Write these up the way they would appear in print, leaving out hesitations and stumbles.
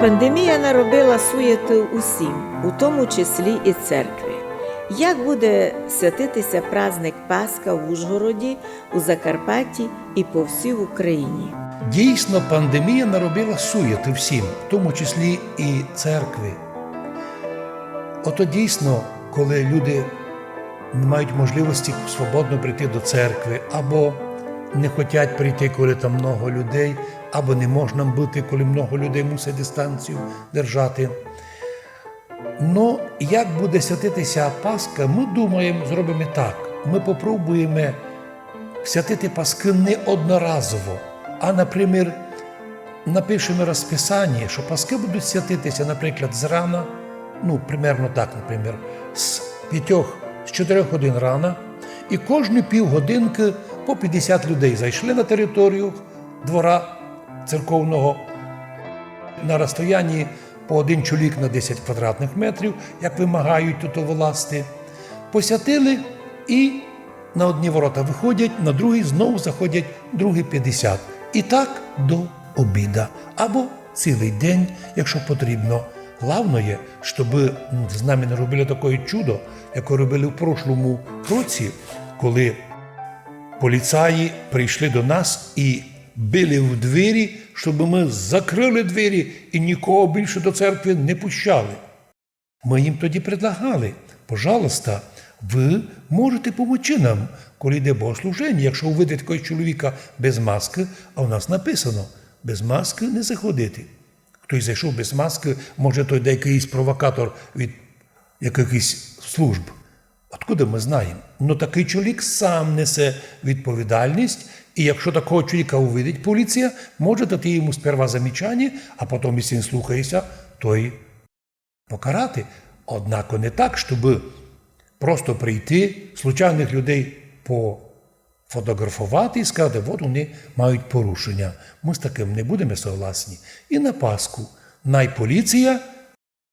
Пандемія наробила суєти усім, у тому числі і церкві. Як буде святитися праздник Пасха в Ужгороді, у Закарпатті і по всій Україні? Дійсно, пандемія наробила суєти всім, в тому числі і церкві. Ото дійсно, коли люди не мають можливості свободно прийти до церкви, або не хочуть прийти, коли там много людей, або не можна бути, коли много людей мусить дистанцію держати. Ну, як буде святитися Пасха, ми думаємо, зробимо так. Ми попробуємо святити Пасхи не одноразово, а, наприклад, напишемо розписання, що Пасхи будуть святитися, наприклад, зрана, примерно так, наприклад, з 4 годин рана, і кожну півгодинки по 50 людей зайшли на територію двора церковного на розстоянні по один чоловік на 10 квадратних метрів, як вимагають тут власти, посвятили і на одні ворота виходять, на другі знову заходять другі 50. І так до обіда або цілий день, якщо потрібно. Головне є, щоб з нами не робили таке чудо, яке робили в прошлому році, коли поліцаї прийшли до нас і били в двері, щоб ми закрили двері і нікого більше до церкви не пущали. Ми їм тоді предлагали, пожалуйста, ви можете допомогти нам, коли йде богослужіння, якщо ви видите якогось чоловіка без маски, а у нас написано, без маски не заходити. Хтось зайшов без маски, може той якийсь провокатор від якихось служб. Откуда ми знаємо? Ну такий чоловік сам несе відповідальність, і якщо такого чоловіка увидить поліція, може дати йому сперва замічання, а потім, якщо він слухається, то й покарати. Однак не так, щоб просто прийти, случайних людей пофотографувати і сказати, от вони мають порушення. Ми з таким не будемо согласні. І на Пасху поліція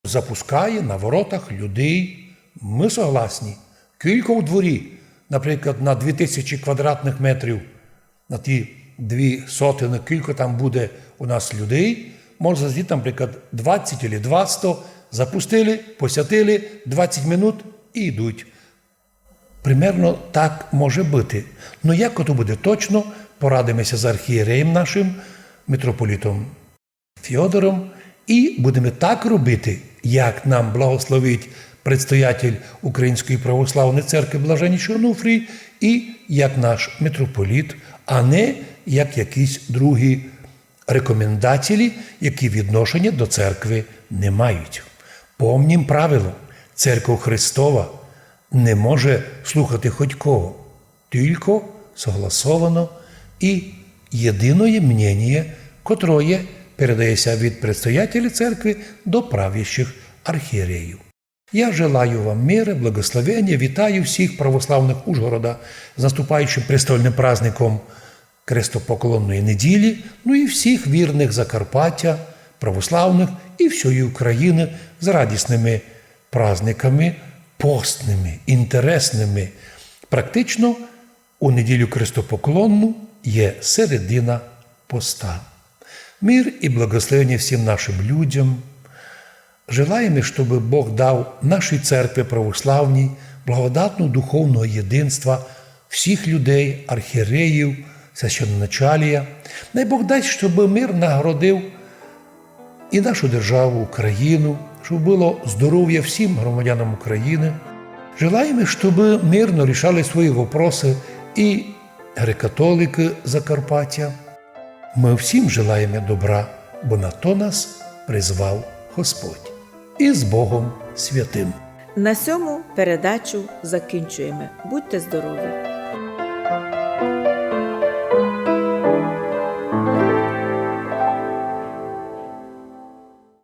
запускає на воротах людей. Ми согласні. Кілька у дворі, наприклад, на 2000 квадратних метрів, на ті 200, кілька там буде у нас людей, може зайти, наприклад, 20 або 200, запустили, посвятили, 20 минут і йдуть. Примерно так може бути. Ну як ото буде точно, порадимося з архієреєм нашим, митрополітом Фьодором, і будемо так робити, як нам благословить предстоятель Української православної церкви Блаженніший Онуфрій і як наш митрополіт, а не як якісь другі рекомендації, які відношення до церкви не мають. Помнім правило, церква Христова не може слухати хоч кого, тільки согласовано і єдине мнення, котроє передається від предстоятеля церкви до правящих архієреїв. Я желаю вам мира, благословення, вітаю всіх православних Ужгорода з наступаючим престольним праздником Крестопоклонної неділі, ну і всіх вірних Закарпаття, православних і всієї України з радісними праздниками, постними, інтересними. Практично у неділю Крестопоклонну є середина поста. Мир і благословення всім нашим людям. Желаємо, щоб Бог дав нашій церкві православній благодатну духовного єдинства всіх людей, архієреїв, священноначалія. Най Бог дасть, щоб мир нагородив і нашу державу, Україну, щоб було здоров'я всім громадянам України. Желаємо, щоб мирно рішали свої вопроси і греко-католики Закарпаття. Ми всім желаємо добра, бо на то нас призвав Господь. І з Богом святим. На цьому передачу закінчуємо. Будьте здорові!